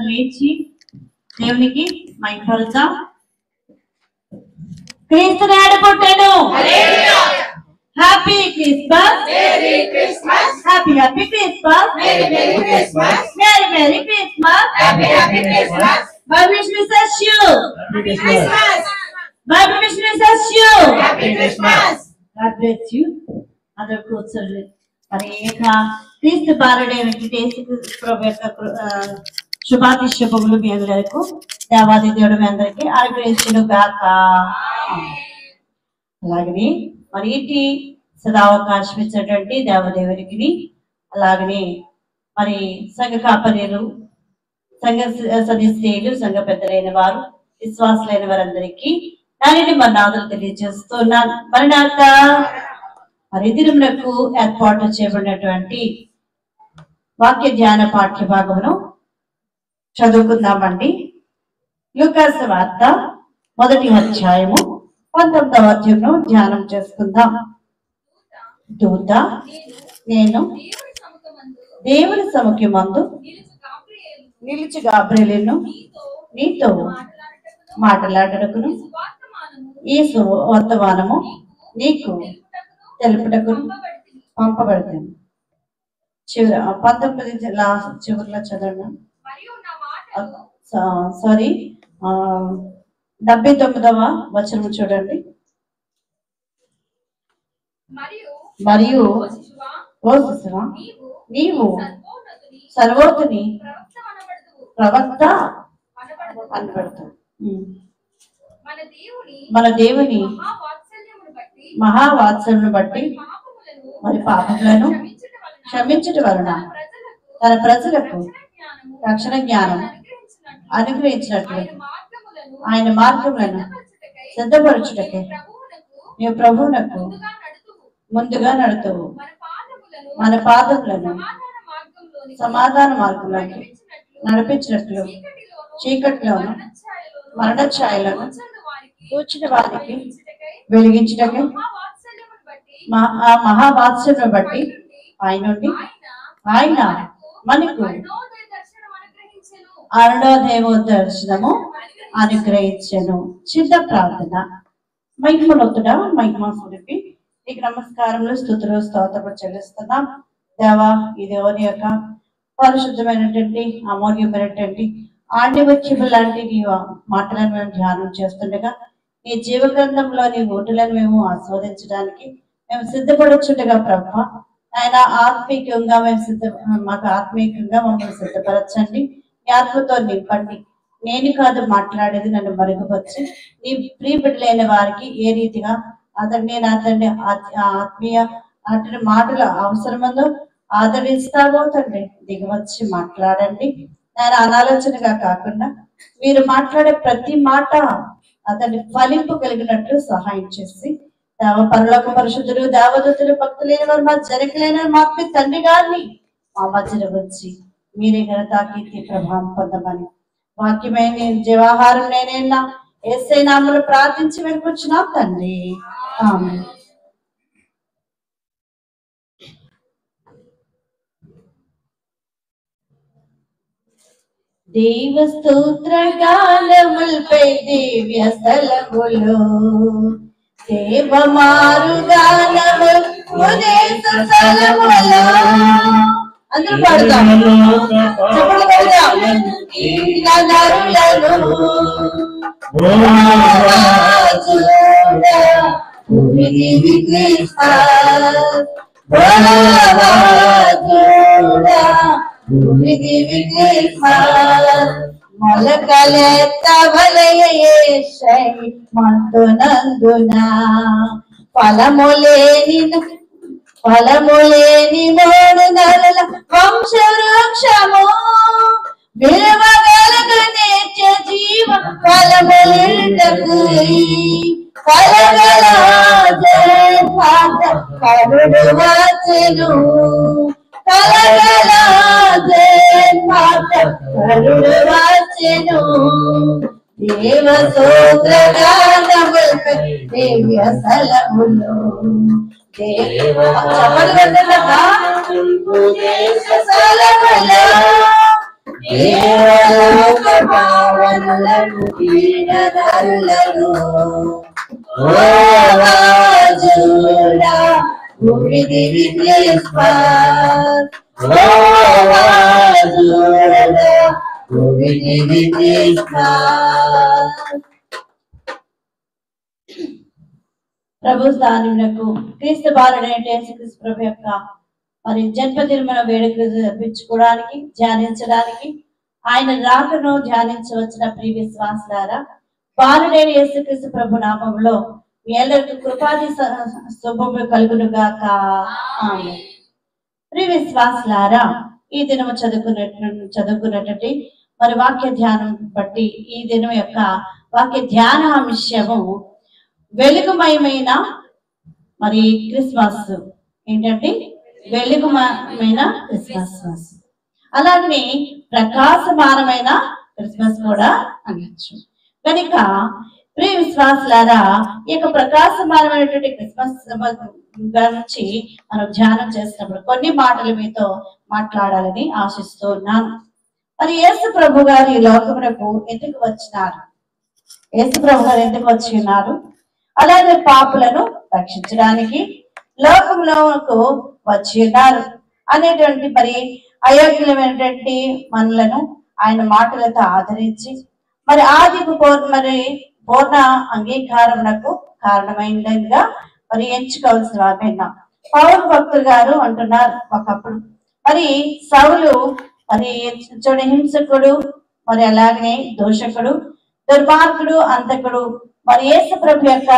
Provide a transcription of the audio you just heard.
లేచి దేవునికి మహిమపరుద్దాం. క్రీస్తుని ఆడుకుంటాను. Happy Christmas, merry Christmas, happy happy Christmas, merry merry Christmas, merry merry Christmas, happy happy Christmas, Bobby wishes you, happy Christmas, Bobby wishes you, happy Christmas. God bless you. అందరూ కూర్చోండి. మరి క్రీస్తు బాలుడే వెంకటేశ్వర ప్రభు యొక్క శుభాతిశుభములు మీ అందరకు దేవాది దేవుడు మీ అందరికి అనుగ్రహించును గాక. అలాగనే మరి ఇంటి సదావకాశం ఇచ్చినటువంటి దేవదేవునికి, అలాగనే మరి సంఘ కాపర్యులు, సంఘ సదస్యులు, సంఘ పెద్దలైన వారు, విశ్వాసులైన వారందరికీ దానిని మరణాదులు తెలియజేస్తున్నాను. మరణాత మరి దినమునకు ఏర్పాటు చేయబడినటువంటి వాక్య ధ్యాన పాఠ్య భాగమును చదువుకుందామండి. లూకాసు వార్త 1వ అధ్యాయము 19వ వచనమును ధ్యానం చేసుకుందాం. దూత నేను దేవుని సముఖమందు నిలిచి గాబ్రియేలును నీతో మాట్లాడటకును ఈ వర్తమానము నీకు తెలుపుటకు పంపబడుతుంది. 19 చివరిలో చదవండి. సారీ 79వ వచనం చూడండి. మరియు ఓ శిశువా నీవు సర్వోన్నతుని ప్రవక్త అనబడతావు. మన దేవుని మహావాత్సల్యమును బట్టి మరి పాపములను క్షమించుట వలన తన ప్రజలకు రక్షణ జ్ఞానం అనుగ్రహించినట్లు ఆయన మార్గములను సిద్ధపరచుటకే నీవు ప్రభువునకు ముందుగా నడుతువు. మన పాదములను సమాధాన మార్గంలోకి నడిపించినట్లు చీకటిలోను మరణ ఛాయలను కూర్చుని వారికి వెలిగించుటకే ఆ మహావాత్సల్యమును బట్టి ఆయన మనకు అరుణోదయ దర్శనము అనుగ్రహించెను. చిన్న ప్రార్థన. మహిమనొత్తుడా మహిమ స్వరూపి నీకు నమస్కారములు, స్తుతులు, స్తోత్రములు చెల్లిస్తున్నాం. దేవా, ఈ దేవుని యొక్క పరిశుద్ధమైనటువంటి అమూల్యమైనటువంటి ఆండివచ్యము లాంటి నీ మాటలను మేము ధ్యానం చేస్తుండగా నీ జీవగ్రంథంలో నీ ఓటులను మేము ఆస్వాదించడానికి మేము సిద్ధపడుచుండగా ప్రభు ఆయన ఆత్మీయంగా మాకు ఆత్మీయంగా మమ్మల్ని సిద్ధపరచండి. మీ ఆత్మతో నింపండి. నేను కాదు మాట్లాడేది, నన్ను మరుగుపరిచి నీ ప్రియ బిడ్డలైన వారికి ఏ రీతిగా నేను అతన్ని ఆత్మీయ అతని మాటలు అవసరమందో ఆదరిస్తావో తండ్రి దిగవచ్చి మాట్లాడండి. నేను అనాలోచనగా కాకుండా మీరు మాట్లాడే ప్రతి మాట అతన్ని ఫలింపు కలిగినట్లు సహాయం చేసి పరలోక పరిశుద్ధులు, దేవదూతులు, భక్తులైన వారు, మా జనకులైన మా తండ్రి గారిని మా మధ్యలో వచ్చి మీరే ఘనత, కీర్తి, ప్రభావం పొందమని వాక్యమైన జీవాహారం నేనైనా యేసయ్య నామములో ప్రార్థించి వెళ్ళుకొచ్చున్నాం తండ్రి. ఆమేన్. దేవ స్తోత్ర గానములపై దివ్య స్థలములో దేవ మారు గానము ఉదేశ స్థలములో అందరూ పాడుదాం. చెప్పండి పాడుదాం. మొలకలెత్తవలయేషైమందునందున ఫలములేని 3 నెలల వంశవృక్షము విలువగలగనే జీవ ఫలములింటకు కలగలాజే కరుడు వచ్చెను కలగలాజే కరుడు వచ్చెను దేవ స్తోత్ర గానములపై దివ్య స్థలములో దేవ చెప్పండి భావనులను పీడనలను ఓ రాజుడా భూమిని విగ్రహిస్తారు ఓ రాజుడా భూమిని విగ్రహిస్తారు. ప్రభు స్థానమునకు క్రీస్తు బాలుడైన యేసుక్రీస్తు ప్రభు యొక్క మరి జన్మదినమున వేడుకలు జరిపించుకోవడానికి ధ్యానించడానికి ఆయన రాకను ధ్యానించవచ్చిన ప్రియ విశ్వాసులారా, బాలుడైన యేసుక్రీస్తు ప్రభు నామములో మీ అందరికీ కృపాది శుభములు కలుగునుగాక. ఆమేన్. ప్రియ విశ్వాసులారా, ఈ దినము చదువుకున్నటువంటి మరి వాక్య ధ్యానం బట్టి ఈ దినం యొక్క వాక్య ధ్యాన అంశము వెలుగుమయమైన మరి క్రిస్మస్. ఏంటంటే వెలుగుమయమైన క్రిస్మస్, అలాగనే ప్రకాశమానమైన క్రిస్మస్ కూడా అనొచ్చు. కనుక ప్రియ విశ్వాసులారా, ఈ యొక్క ప్రకాశమానమైనటువంటి క్రిస్మస్ గురించి మనం ధ్యానం చేసినప్పుడు కొన్ని మాటలు మీతో మాట్లాడాలని ఆశిస్తూ ఉన్నాను. మరి యేసు ప్రభు గారు ఈ లోకమునకు ఎందుకు వచ్చినారు? యేసు ప్రభు గారు ఎందుకు వచ్చి ఉన్నారు? అలాగే పాపులను రక్షించడానికి లోకంలోకి వచ్చి ఉన్నారు అనేటువంటి మరి అయోగ్యులమైనటువంటి మనలను ఆయన మాటలతో ఆదరించి మరి ఆదికు పూర్ణ అంగీకారమునకు కారణమైనదిగా మరి ఎంచుకోవాల్సిన వారైనా పౌలు భక్తులు గారు అంటున్నారు, ఒకప్పుడు మరి సౌలు మరి చూడండి హింసకుడు, మరి అలాగనే దోషకుడు, దుర్మార్గుడు, అంతకుడు, మరి యేసు ప్రభు యొక్క